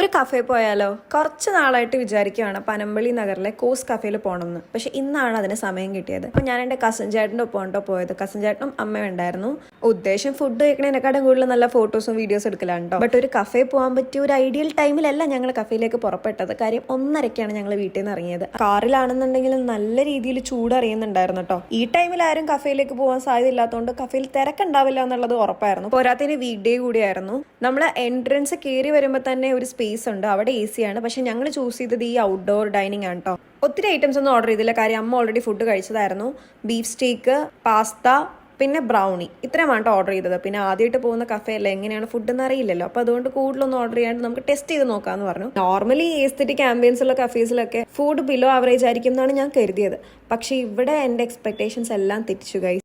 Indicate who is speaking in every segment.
Speaker 1: ഒരു കഫേ പോയാലോ? കുറച്ച് നാളായിട്ട് വിചാരിക്കുകയാണ് പനമ്പള്ളി നഗറിലെ കോസ് കഫേയിൽ പോകണമെന്ന്. പക്ഷെ ഇന്നാണ് അതിന് സമയം കിട്ടിയത്. അപ്പോൾ ഞാൻ എൻ്റെ കസിൻ ചേട്ടൻ്റെ ഒപ്പം ഉണ്ടോ പോയത്. കസിൻ ചേട്ടനും അമ്മയും ഉണ്ടായിരുന്നു. ഉദ്ദേശം ഫുഡ് കഴിക്കണേനെക്കാട്ടും കൂടുതൽ നല്ല ഫോട്ടോസും വീഡിയോസും എടുക്കലാണ് കേട്ടോ. ബട്ട് ഒരു കഫേ പോകാൻ പറ്റിയ ഒരു ഐഡിയൽ ടൈമിലല്ല ഞങ്ങൾ കഫേയിലേക്ക് പുറപ്പെട്ടത്. കാര്യം 1:30ക്കാണ് ഞങ്ങൾ വീട്ടിൽ നിന്ന് ഇറങ്ങിയത്. കാറിലാണെന്നുണ്ടെങ്കിൽ നല്ല രീതിയിൽ ചൂട് അറിയുന്നുണ്ടായിരുന്നു കേട്ടോ. ഈ ടൈമിൽ ആരും കഫേയിലേക്ക് പോകാൻ സാധ്യത ഇല്ലാത്തതുകൊണ്ട് കഫേയിൽ തിരക്കുണ്ടാവില്ല എന്നുള്ളത് ഉറപ്പായിരുന്നു. പോരാത്തതിന് വീക്ക് ഡേ കൂടിയായിരുന്നു. നമ്മൾ എൻട്രൻസ് കയറി വരുമ്പോൾ തന്നെ ഒരു സ്പേസ് ഉണ്ട്, അവിടെ AC ആണ്. പക്ഷെ ഞങ്ങൾ ചൂസ് ചെയ്തത് ഈ ഔട്ട്ഡോർ ഡൈനിങ് ആണ് കേട്ടോ. ഒത്തിരി ഐറ്റംസ് ഒന്നും ഓർഡർ ചെയ്തില്ല, കാര്യം അമ്മ ഓൾറെഡി ഫുഡ് കഴിച്ചതായിരുന്നു. ബീഫ് സ്റ്റേക്ക്, പാസ്ത, പിന്നെ ബ്രൗണി, ഇത്രയുമാണ് ഓർഡർ ചെയ്തത്. പിന്നെ ആദ്യമായിട്ട് പോകുന്ന കഫേ അല്ല, എങ്ങനെയാണ് ഫുഡ് എന്ന് അറിയില്ലല്ലോ. അപ്പോൾ അതുകൊണ്ട് കൂടുതലൊന്നും ഓർഡർ ചെയ്യാണ്ട് നമുക്ക് ടെസ്റ്റ് ചെയ്ത് നോക്കാമെന്ന് പറഞ്ഞു. നോർമലി എസ്തെറ്റിക് ആംബിയൻസ് ഉള്ള കഫേസിലൊക്കെ ഫുഡ് ബിലോ ആവറേജ് ആയിരിക്കും എന്നാണ് ഞാൻ കരുതിയത്. പക്ഷേ ഇവിടെ എൻ്റെ എക്സ്പെക്ടേഷൻസ് എല്ലാം തെറ്റിച്ചു ഗൈസ്.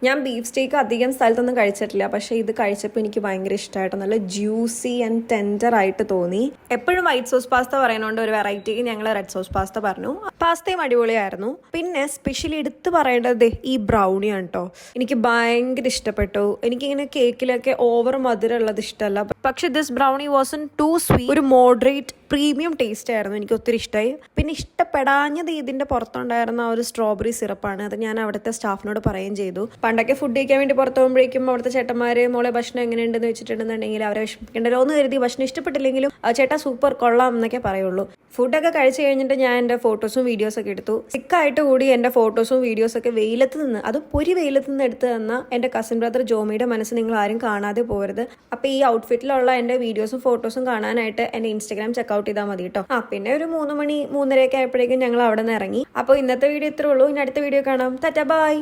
Speaker 1: ഞാൻ ബീഫ് സ്റ്റേക്ക് അധികം സ്ഥലത്തൊന്നും കഴിച്ചിട്ടില്ല, പക്ഷേ ഇത് കഴിച്ചപ്പോൾ എനിക്ക് ഭയങ്കര ഇഷ്ടമായിട്ട് നല്ല ജ്യൂസി ആൻഡ് ടെൻഡർ ആയിട്ട് തോന്നി. എപ്പോഴും വൈറ്റ് സോസ് പാസ്ത പറയുന്നതുകൊണ്ട് ഒരു വെറൈറ്റിക്ക് ഞങ്ങൾ റെഡ് സോസ് പാസ്ത പറഞ്ഞു. പാസ്തയും അടിപൊളിയായിരുന്നു. പിന്നെ സ്പെഷ്യലി എടുത്ത് പറയേണ്ടത് ഈ ബ്രൗണിയാണ് കേട്ടോ. എനിക്ക് ഭയങ്കര ഇഷ്ടപ്പെട്ടു. എനിക്കിങ്ങനെ കേക്കിലൊക്കെ ഓവർ മധുരമുള്ളത് ഇഷ്ടമല്ല. പക്ഷെ this brownie wasn't too sweet. ഒരു മോഡറേറ്റ് പ്രീമിയം ടേസ്റ്റ് ആയിരുന്നു. എനിക്ക് ഒത്തിരി ഇഷ്ടമായി. പിന്നെ ഇഷ്ടപ്പെടാഞ്ഞത് ഇതിൻ്റെ പുറത്തുണ്ടായിരുന്ന ഒരു സ്ട്രോബെറി സിറപ്പാണ്. അത് ഞാൻ അവിടുത്തെ സ്റ്റാഫിനോട് പറയുകയും ചെയ്തു. പണ്ടൊക്കെ ഫുഡ് കഴിക്കാൻ വേണ്ടി പുറത്ത് പോകുമ്പോഴേക്കും അവിടുത്തെ ചേട്ടന്മാര് മോളെ ഭക്ഷണം എങ്ങനെയുണ്ടെന്ന് വെച്ചിട്ടുണ്ടെന്നുണ്ടെങ്കിൽ അവരെ വിഷമിക്കേണ്ടല്ലോ എന്ന് കരുതി ഭക്ഷണം ഇഷ്ടപ്പെട്ടില്ലെങ്കിലും ചേട്ടാ സൂപ്പർ കൊള്ളാം എന്നൊക്കെ പറയുള്ളൂ. ഫുഡൊക്കെ കഴിച്ച് കഴിഞ്ഞിട്ട് ഞാൻ എൻ്റെ ഫോട്ടോസും വീഡിയോസൊക്കെ എടുത്തു. സിക്കായിട്ട് കൂടി എൻ്റെ ഫോട്ടോസും വീഡിയോസൊക്കെ വെയിലത്ത് നിന്ന്, അത് പൊരി വെയിലത്ത് നിന്ന് എടുത്ത് തന്ന എൻ്റെ കസിൻ ബ്രദർ ജോമിയുടെ മനസ്സ് നിങ്ങൾ ആരും കാണാതെ പോകരുത്. അപ്പോൾ ഈ ഔട്ട്ഫിറ്റിലുള്ള എൻ്റെ വീഡിയോസും ഫോട്ടോസും കാണാനായിട്ട് എൻ്റെ ഇൻസ്റ്റാഗ്രാം ചെക്കൗട്ട് ചെയ്താൽ മതി കേട്ടോ. പിന്നെ ഒരു 3 മണി 3:30 ആയപ്പോഴേക്കും ഞങ്ങൾ അവിടെ നിന്ന് ഇറങ്ങി. അപ്പോൾ ഇന്നത്തെ വീഡിയോ ഇത്രേ ഉള്ളൂ. ഇനി അടുത്ത വീഡിയോ കാണാം. Tata bye.